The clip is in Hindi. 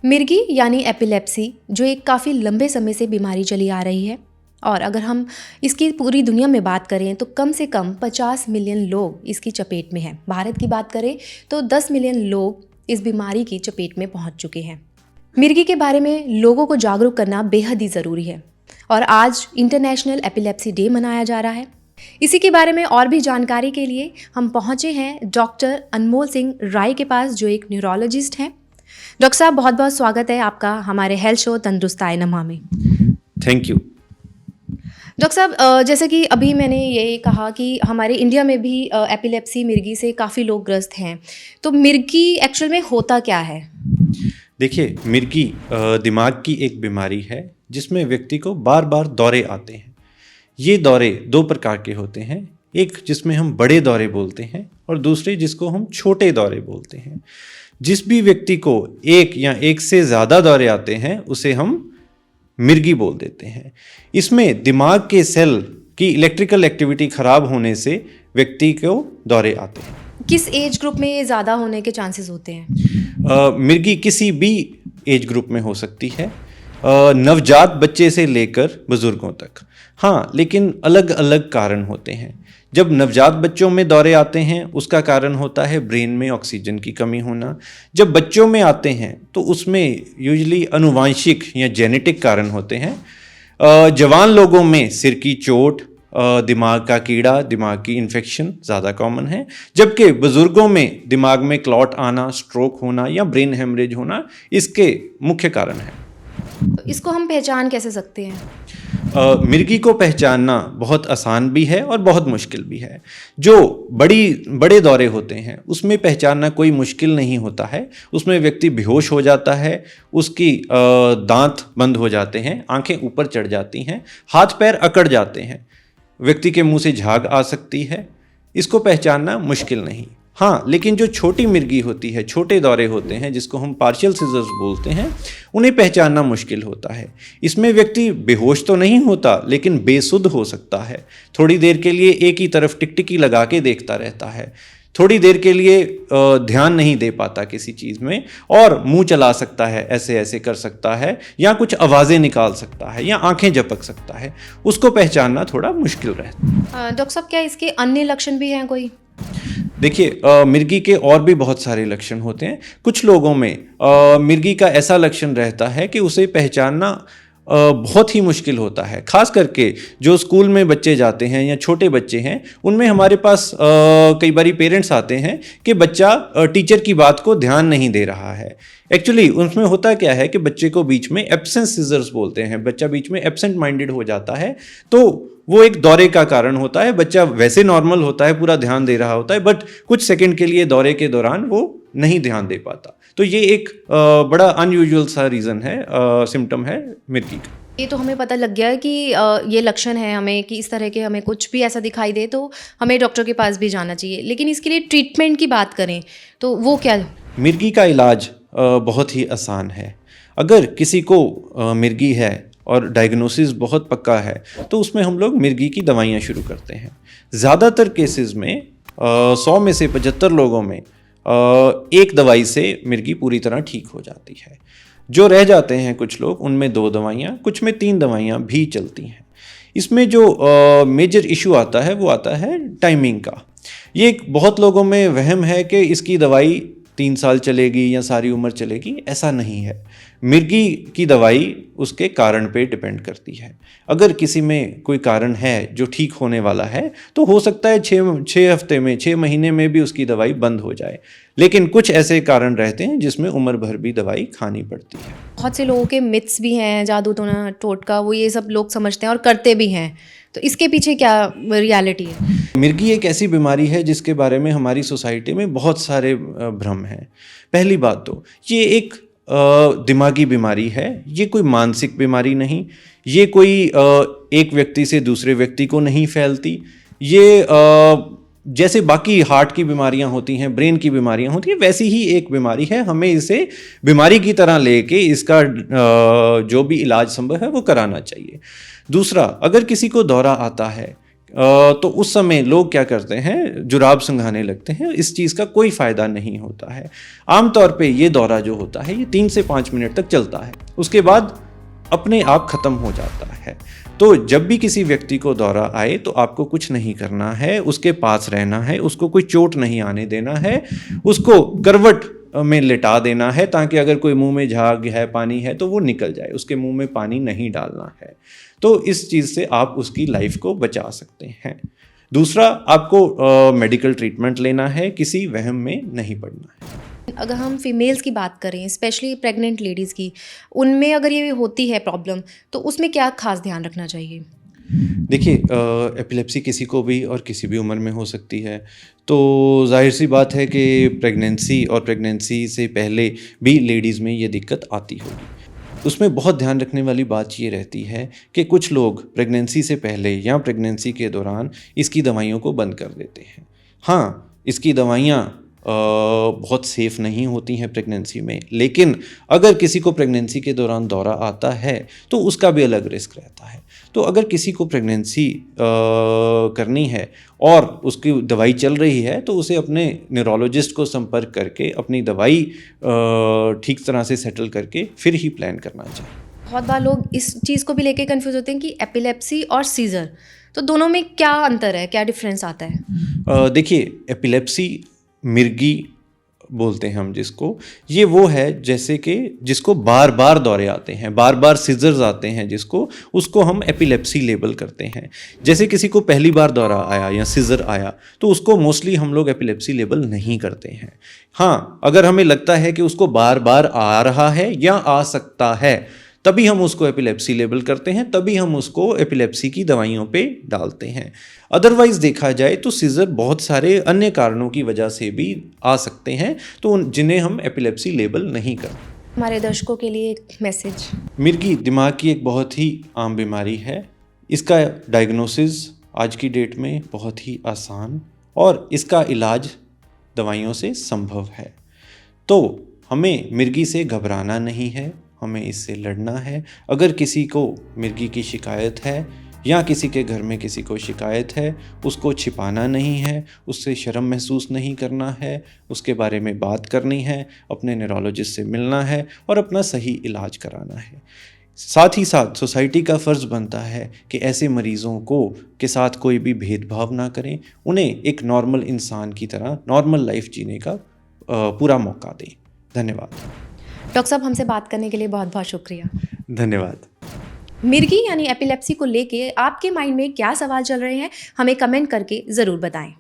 मिर्गी यानी एपिलेप्सी जो एक काफ़ी लंबे समय से बीमारी चली आ रही है, और अगर हम इसकी पूरी दुनिया में बात करें तो कम से कम 50 मिलियन लोग इसकी चपेट में हैं। भारत की बात करें तो 10 मिलियन लोग इस बीमारी की चपेट में पहुंच चुके हैं। मिर्गी के बारे में लोगों को जागरूक करना बेहद ही ज़रूरी है और आज इंटरनेशनल एपिलेप्सी डे मनाया जा रहा है। इसी के बारे में और भी जानकारी के लिए हम पहुंचे हैं डॉक्टर अनमोल सिंह राय के पास, जो एक न्यूरोलॉजिस्ट हैं। डॉक्टर साहब, बहुत बहुत स्वागत है आपका हमारे हेल्थ शो तंदुरुस्त आए नमा में। Thank you. डॉक्टर साहब, जैसे कि अभी मैंने ये कहा कि हमारे इंडिया में भी एपिलेप्सी मिर्गी से काफ़ी लोग ग्रस्त हैं, तो मिर्गी एक्चुअल में होता क्या है? देखिए, मिर्गी दिमाग की एक बीमारी है जिसमें व्यक्ति को बार बार दौरे आते हैं। ये दौरे दो प्रकार के होते हैं, एक जिसमें हम बड़े दौरे बोलते हैं और दूसरे जिसको हम छोटे दौरे बोलते हैं। जिस भी व्यक्ति को एक या एक से ज़्यादा दौरे आते हैं उसे हम मिर्गी बोल देते हैं। इसमें दिमाग के सेल की इलेक्ट्रिकल एक्टिविटी खराब होने से व्यक्ति को दौरे आते हैं। किस एज ग्रुप में ये ज़्यादा होने के चांसेस होते हैं? मिर्गी किसी भी एज ग्रुप में हो सकती है, नवजात बच्चे से लेकर बुजुर्गों तक। हाँ, लेकिन अलग अलग कारण होते हैं। जब नवजात बच्चों में दौरे आते हैं उसका कारण होता है ब्रेन में ऑक्सीजन की कमी होना। जब बच्चों में आते हैं तो उसमें यूजुअली अनुवांशिक या जेनेटिक कारण होते हैं। जवान लोगों में सिर की चोट, दिमाग का कीड़ा, दिमाग की इन्फेक्शन ज़्यादा कॉमन है, जबकि बुजुर्गों में दिमाग में क्लॉट आना, स्ट्रोक होना या ब्रेन हेमरेज होना इसके मुख्य कारण हैं। तो इसको हम पहचान कैसे सकते हैं? मिर्गी को पहचानना बहुत आसान भी है और बहुत मुश्किल भी है। जो बड़े दौरे होते हैं उसमें पहचानना कोई मुश्किल नहीं होता है। उसमें व्यक्ति बेहोश हो जाता है, उसकी दांत बंद हो जाते हैं, आंखें ऊपर चढ़ जाती हैं, हाथ पैर अकड़ जाते हैं, व्यक्ति के मुंह से झाग आ सकती है। इसको पहचानना मुश्किल नहीं। हाँ, लेकिन जो छोटी मिर्गी होती है, छोटे दौरे होते हैं जिसको हम पार्शियल सीजर्स बोलते हैं, उन्हें पहचानना मुश्किल होता है। इसमें व्यक्ति बेहोश तो नहीं होता लेकिन बेसुध हो सकता है। थोड़ी देर के लिए एक ही तरफ टिकटिकी लगा के देखता रहता है, थोड़ी देर के लिए ध्यान नहीं दे पाता किसी चीज़ में, और मुंह चला सकता है, ऐसे ऐसे कर सकता है, या कुछ आवाज़ें निकाल सकता है, या आंखें झपक सकता है। उसको पहचानना थोड़ा मुश्किल रहता है। डॉक्टर साहब, क्या इसके अन्य लक्षण भी हैं कोई? देखिए, मिर्गी के और भी बहुत सारे लक्षण होते हैं। कुछ लोगों में मिर्गी का ऐसा लक्षण रहता है कि उसे पहचानना बहुत ही मुश्किल होता है। खास करके जो स्कूल में बच्चे जाते हैं या छोटे बच्चे हैं, उनमें हमारे पास कई बारी पेरेंट्स आते हैं कि बच्चा टीचर की बात को ध्यान नहीं दे रहा है। एक्चुअली उसमें होता क्या है कि बच्चे को बीच में एब्सेंस सीजर्स बोलते हैं, बच्चा बीच में एब्सेंट माइंडेड हो जाता है, तो वो एक दौरे का कारण होता है। बच्चा वैसे नॉर्मल होता है, पूरा ध्यान दे रहा होता है, बट कुछ सेकंड के लिए दौरे के दौरान वो नहीं ध्यान दे पाता। तो ये एक बड़ा अनयूजुअल सा रीज़न है, सिम्टम है मिर्गी का। ये तो हमें पता लग गया है कि ये लक्षण है हमें, कि इस तरह के हमें कुछ भी ऐसा दिखाई दे तो हमें डॉक्टर के पास भी जाना चाहिए। लेकिन इसके लिए ट्रीटमेंट की बात करें तो वो क्या है? मिर्गी का इलाज बहुत ही आसान है। अगर किसी को मिर्गी है और डायग्नोसिस बहुत पक्का है तो उसमें हम लोग मिर्गी की दवाइयाँ शुरू करते हैं। ज़्यादातर केसेस में 100 में से 75 लोगों में एक दवाई से मिर्गी पूरी तरह ठीक हो जाती है। जो रह जाते हैं कुछ लोग, उनमें 2 दवाइयाँ, कुछ में 3 दवाइयाँ भी चलती हैं। इसमें जो मेजर इशू आता है वो आता है टाइमिंग का। ये एक बहुत लोगों में वहम है कि इसकी दवाई 3 साल चलेगी या सारी उम्र चलेगी। ऐसा नहीं है। मिर्गी की दवाई उसके कारण पे डिपेंड करती है। अगर किसी में कोई कारण है जो ठीक होने वाला है तो हो सकता है 6 हफ्ते में, 6 महीने में भी उसकी दवाई बंद हो जाए। लेकिन कुछ ऐसे कारण रहते हैं जिसमें उम्र भर भी दवाई खानी पड़ती है। बहुत से लोगों के मिथ्स भी हैं, जादू टोना टोटका, वो ये सब लोग समझते हैं और करते भी हैं, तो इसके पीछे क्या रियलिटी है? मिर्गी एक ऐसी बीमारी है जिसके बारे में हमारी सोसाइटी में बहुत सारे भ्रम हैं। पहली बात तो ये एक दिमागी बीमारी है, ये कोई मानसिक बीमारी नहीं, ये कोई एक व्यक्ति से दूसरे व्यक्ति को नहीं फैलती। ये जैसे बाकी हार्ट की बीमारियां होती हैं, ब्रेन की बीमारियां होती हैं, वैसी ही एक बीमारी है। हमें इसे बीमारी की तरह लेके इसका जो भी इलाज संभव है वो कराना चाहिए। दूसरा, अगर किसी को दौरा आता है, तो उस समय लोग क्या करते हैं, जुराब सुंघाने लगते हैं। इस चीज़ का कोई फ़ायदा नहीं होता है। आमतौर पे ये दौरा जो होता है ये 3 से 5 मिनट तक चलता है, उसके बाद अपने आप ख़त्म हो जाता है। तो जब भी किसी व्यक्ति को दौरा आए तो आपको कुछ नहीं करना है, उसके पास रहना है, उसको कोई चोट नहीं आने देना है, उसको करवट में लिटा देना है ताकि अगर कोई मुंह में झाग है, पानी है तो वो निकल जाए, उसके मुंह में पानी नहीं डालना है। तो इस चीज़ से आप उसकी लाइफ को बचा सकते हैं। दूसरा, आपको मेडिकल ट्रीटमेंट लेना है, किसी वहम में नहीं पड़ना है। अगर हम फीमेल्स की बात करें, स्पेशली प्रेग्नेंट लेडीज़ की, उनमें अगर ये होती है प्रॉब्लम, तो उसमें क्या खास ध्यान रखना चाहिए? देखिए, एपिलेप्सी किसी को भी और किसी भी उम्र में हो सकती है। तो जाहिर सी बात है कि प्रेगनेंसी और प्रेगनेंसी से पहले भी लेडीज़ में ये दिक्कत आती होगी। उसमें बहुत ध्यान रखने वाली बात ये रहती है कि कुछ लोग प्रेगनेंसी से पहले या प्रेगनेंसी के दौरान इसकी दवाइयों को बंद कर देते हैं। हाँ, इसकी दवाइयाँ बहुत सेफ़ नहीं होती हैं प्रेगनेंसी में, लेकिन अगर किसी को प्रेगनेंसी के दौरान दौरा आता है तो उसका भी अलग रिस्क रहता है। तो अगर किसी को प्रेगनेंसी करनी है और उसकी दवाई चल रही है तो उसे अपने न्यूरोलॉजिस्ट को संपर्क करके अपनी दवाई ठीक तरह से सेटल करके फिर ही प्लान करना चाहिए। बहुत बार लोग इस चीज़ को भी लेके कंफ्यूज होते हैं कि एपिलेप्सी और सीज़र, तो दोनों में क्या अंतर है, क्या डिफरेंस आता है? देखिए, एपिलेप्सी मिर्गी बोलते हैं हम जिसको, ये वो है जैसे कि जिसको बार बार दौरे आते हैं, बार बार सीजर्स आते हैं जिसको, उसको हम एपिलेप्सी लेबल करते हैं। जैसे किसी को पहली बार दौरा आया या सीजर आया तो उसको मोस्टली हम लोग एपिलेप्सी लेबल नहीं करते हैं। हाँ, अगर हमें लगता है कि उसको बार बार आ रहा है या आ सकता है तभी हम उसको एपिलेप्सी लेबल करते हैं, तभी हम उसको एपिलेप्सी की दवाइयों पे डालते हैं। अदरवाइज़ देखा जाए तो सीज़र बहुत सारे अन्य कारणों की वजह से भी आ सकते हैं, तो जिन्हें हम एपिलेप्सी लेबल नहीं करते। हमारे दर्शकों के लिए एक मैसेज। मिर्गी दिमाग की एक बहुत ही आम बीमारी है। इसका डायग्नोसिस आज की डेट में बहुत ही आसान और इसका इलाज दवाइयों से संभव है। तो हमें मिर्गी से घबराना नहीं है, हमें इससे लड़ना है। अगर किसी को मिर्गी की शिकायत है या किसी के घर में किसी को शिकायत है, उसको छिपाना नहीं है, उससे शर्म महसूस नहीं करना है, उसके बारे में बात करनी है, अपने न्यूरोलॉजिस्ट से मिलना है और अपना सही इलाज कराना है। साथ ही साथ सोसाइटी का फ़र्ज़ बनता है कि ऐसे मरीज़ों के साथ कोई भी भेदभाव ना करें, उन्हें एक नॉर्मल इंसान की तरह नॉर्मल लाइफ जीने का पूरा मौका दें। धन्यवाद। डॉक्टर साहब, हमसे बात करने के लिए बहुत बहुत शुक्रिया। धन्यवाद। मिर्गी यानी एपिलेप्सी को लेके आपके माइंड में क्या सवाल चल रहे हैं, हमें कमेंट करके ज़रूर बताएं।